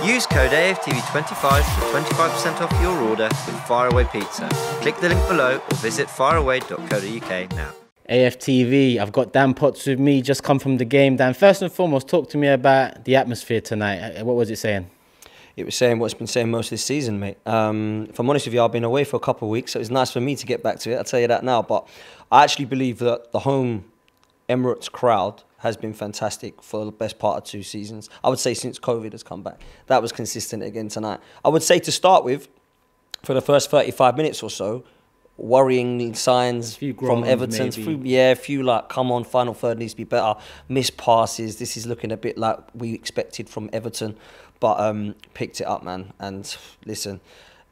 Use code AFTV25 for 25% off your order with Faraway Pizza. Click the link below or visit faraway.co.uk now. AFTV, I've got Dan Potts with me, just come from the game. Dan, first and foremost, talk to me about the atmosphere tonight. What was it saying? It was saying what it's been saying most of this season, mate. If I'm honest with you, I've been away for a couple of weeks, so it was nice for me to get back to it, I'll tell you that now. But I actually believe that the home Emirates crowd has been fantastic for the best part of 2 seasons. I would say since COVID has come back. That was consistent again tonight. I would say to start with, for the first 35 minutes or so, worrying signs from Everton. A few like, come on, final third needs to be better. Missed passes. This is looking a bit like we expected from Everton. But picked it up, man. And listen,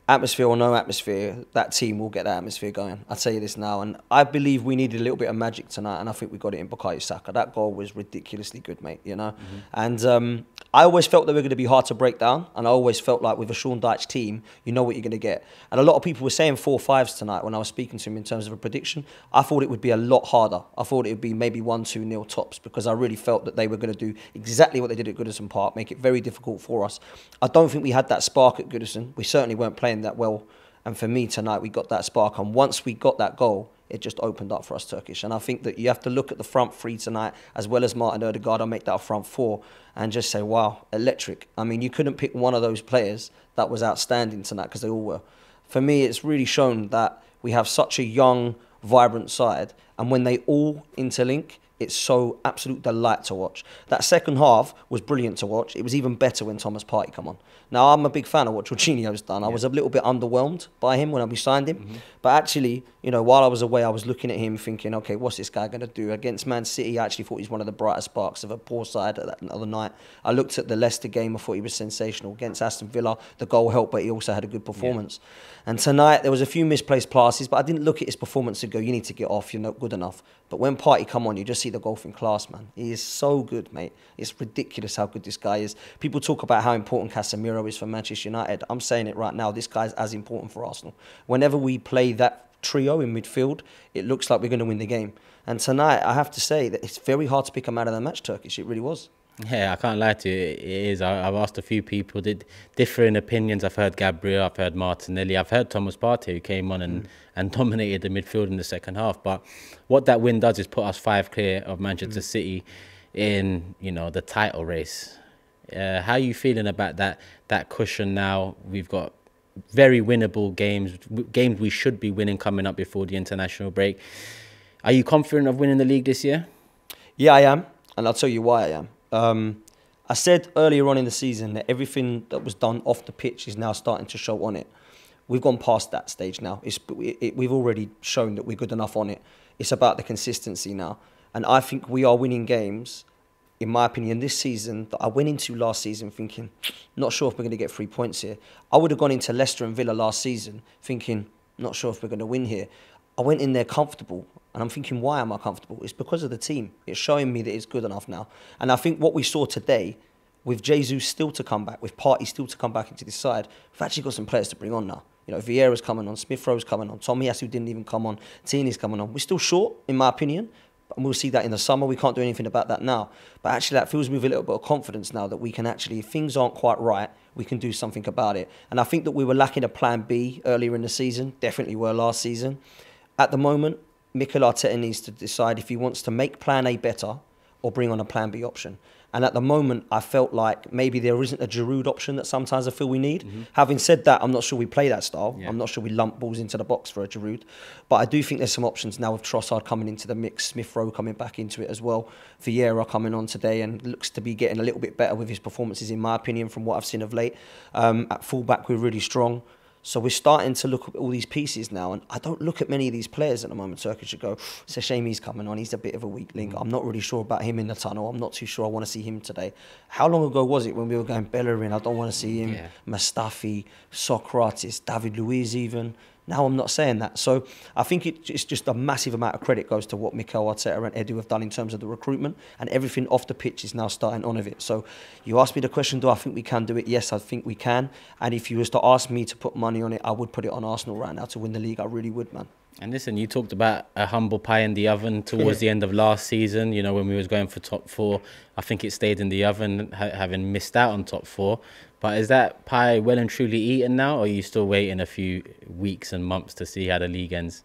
atmosphere or no atmosphere, that team will get that atmosphere going. I'll tell you this now. And I believe we needed a little bit of magic tonight, and I think we got it in Bukayo Saka. That goal was ridiculously good, mate, you know. And I always felt they were going to be hard to break down, and I always felt like with a Sean Dyche team, you know what you're going to get. And a lot of people were saying 4-5s tonight when I was speaking to him in terms of a prediction. I thought it would be a lot harder. I thought it would be maybe 1-2-0 tops, because I really felt that they were going to do exactly what they did at Goodison Park, make it very difficult for us. I don't think we had that spark at Goodison. We certainly weren't playing that well. And for me tonight, we got that spark. And once we got that goal, it just opened up for us Turkish. And I think that you have to look at the front three tonight, as well as Martin Odegaard, and make that a front four, and just say, wow, electric. I mean, you couldn't pick one of those players that was outstanding tonight, because they all were. For me, it's really shown that we have such a young, vibrant side. And when they all interlink, it's so absolute delight to watch. That second half was brilliant to watch. It was even better when Thomas Partey come on. Now, I'm a big fan of what Jorginho's done. I was a little bit underwhelmed by him when we signed him. But actually, you know, while I was away, I was looking at him thinking, okay, what's this guy going to do? Against Man City, I actually thought he's one of the brightest sparks of a poor side that other night. I looked at the Leicester game, I thought he was sensational. Against Aston Villa, the goal helped, but he also had a good performance. And tonight, there was a few misplaced passes, but I didn't look at his performance and go, you need to get off, you're not good enough. But when Partey come on, you just see the golfing class, man. He is so good, mate. It's ridiculous how good this guy is. People talk about how important Casemiro is for Manchester United. I'm saying it right now, this guy's as important for Arsenal. Whenever we play that trio in midfield, it looks like we're going to win the game. And tonight, I have to say that it's very hard to pick a man of the match, Turkish. It really was. Yeah, I can't lie to you. It is. I've asked a few people, did differing opinions. I've heard Gabriel, I've heard Martinelli, I've heard Thomas Partey, who came on and dominated the midfield in the second half. But what that win does is put us 5 clear of Manchester City in, you know, the title race. How are you feeling about that cushion now? We've got very winnable games we should be winning coming up before the international break. Are you confident of winning the league this year? Yeah, I am, and I'll tell you why I am. I said earlier on in the season that everything that was done off the pitch is now starting to show on it. We've gone past that stage now. We've already shown that we're good enough on it. It's about the consistency now. And I think we are winning games, in my opinion, this season that I went into last season thinking, not sure if we're going to get 3 points here. I would have gone into Leicester and Villa last season thinking, not sure if we're going to win here. I went in there comfortable. And I'm thinking, why am I comfortable? It's because of the team. It's showing me that it's good enough now. And I think what we saw today, with Jesus still to come back, with Partey still to come back into this side, we've actually got some players to bring on now. You know, Vieira's coming on, Smith Rowe's coming on, Tomiyasu didn't even come on, Tierney's coming on. We're still short, in my opinion, and we'll see that in the summer. We can't do anything about that now. But actually, that fills me with a little bit of confidence now that we can actually, if things aren't quite right, we can do something about it. And I think that we were lacking a plan B earlier in the season, definitely were last season. At the moment, Mikel Arteta needs to decide if he wants to make plan A better or bring on a plan B option. And at the moment, I felt like maybe there isn't a Giroud option that sometimes I feel we need. Having said that, I'm not sure we play that style. I'm not sure we lump balls into the box for a Giroud. But I do think there's some options now with Trossard coming into the mix, Smith Rowe coming back into it as well, Vieira coming on today and looks to be getting a little bit better with his performances, in my opinion, from what I've seen of late. At fullback, we're really strong. So we're starting to look at all these pieces now, and I don't look at many of these players at the moment, Turkish, and go, it's a shame he's coming on, he's a bit of a weak link. I'm not really sure about him in the tunnel, I'm not too sure I want to see him today. How long ago was it when we were going Bellerin, I don't want to see him, Mustafi, Socrates, David Luiz even. Now I'm not saying that. So I think it's just a massive amount of credit goes to what Mikel Arteta and Edu have done in terms of the recruitment, and everything off the pitch is now starting on of it. So you asked me the question, do I think we can do it? Yes, I think we can. And if you was to ask me to put money on it, I would put it on Arsenal right now to win the league. I really would, man. And listen, you talked about a humble pie in the oven towards the end of last season, you know, when we was going for top 4. I think it stayed in the oven, having missed out on top 4. But is that pie well and truly eaten now, or are you still waiting a few weeks and months to see how the league ends?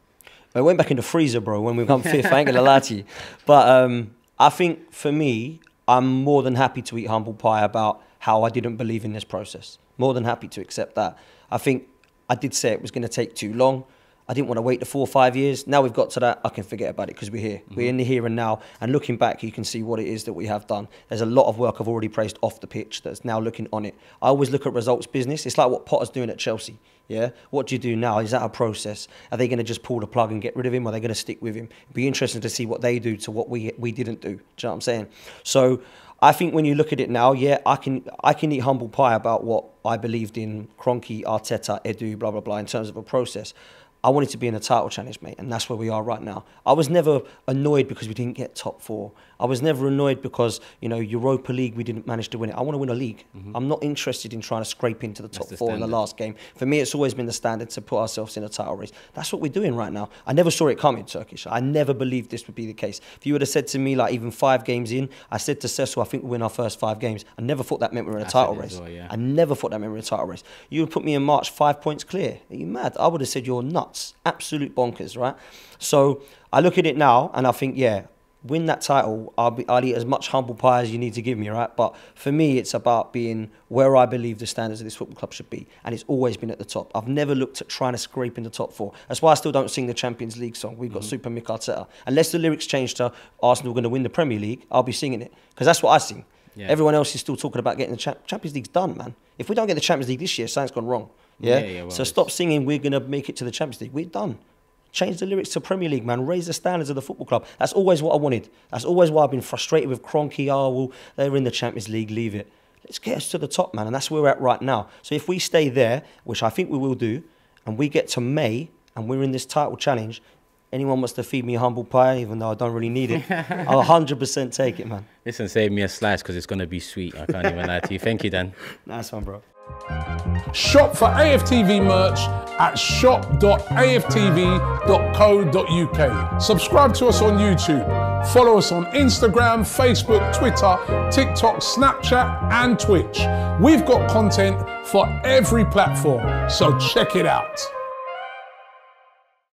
I went back in the freezer, bro, when we come 5th. I ain't gonna lie to you. But I think for me, I'm more than happy to eat humble pie about how I didn't believe in this process. More than happy to accept that. I think I did say it was going to take too long. I didn't want to wait the 4 or 5 years. Now we've got to that, I can forget about it because we're here. We're in the here and now. And looking back, you can see what it is that we have done. There's a lot of work I've already praised off the pitch that's now looking on it. I always look at results business. It's like what Potter's doing at Chelsea. Yeah, what do you do now? Is that a process? Are they going to just pull the plug and get rid of him, or are they going to stick with him? It'd be interesting to see what they do to what we didn't do. Do you know what I'm saying? So I think when you look at it now, yeah, I can eat humble pie about what I believed in Kroenke, Arteta, Edu, blah blah blah in terms of a process. I wanted to be in a title challenge, mate, and that's where we are right now. I was never annoyed because we didn't get top 4. I was never annoyed because, you know, Europa League, we didn't manage to win it. I want to win a league. I'm not interested in trying to scrape into the top 4 in the last game. For me, it's always been the standard to put ourselves in a title race. That's what we're doing right now. I never saw it coming, Turkish. I never believed this would be the case. If you would have said to me, like, even 5 games in, I said to Cecil, I think we'll win our first 5 games. I never thought that meant we were in a title race. Well, yeah. I never thought that meant we were in a title race. You would put me in March 5 points clear. Are you mad? I would have said you're nuts. Absolute bonkers, right? So I look at it now and I think, yeah, win that title, I'll eat as much humble pie as you need to give me, right? But for me, it's about being where I believe the standards of this football club should be. And it's always been at the top. I've never looked at trying to scrape in the top 4. That's why I still don't sing the Champions League song. We've got Super Mick Arteta. Unless the lyrics change to Arsenal going to win the Premier League, I'll be singing it. Because that's what I sing. Yeah. Everyone else is still talking about getting the Champions League's done, man. If we don't get the Champions League this year, something's gone wrong. Yeah? Well, so stop singing, we're going to make it to the Champions League. We're done. Change the lyrics to Premier League, man. Raise the standards of the football club. That's always what I wanted. That's always why I've been frustrated with Kroenke. Oh, well, they're in the Champions League, leave it. Let's get us to the top, man. And that's where we're at right now. So if we stay there, which I think we will do, and we get to May, and we're in this title challenge, anyone wants to feed me a humble pie, even though I don't really need it, I'll 100% take it, man. Listen, save me a slice because it's going to be sweet. I can't even lie to you. Thank you, Dan. Nice one, bro. Shop for AFTV merch at shop.aftv.co.uk. Subscribe to us on YouTube. Follow us on Instagram, Facebook, Twitter, TikTok, Snapchat and Twitch. We've got content for every platform, so check it out.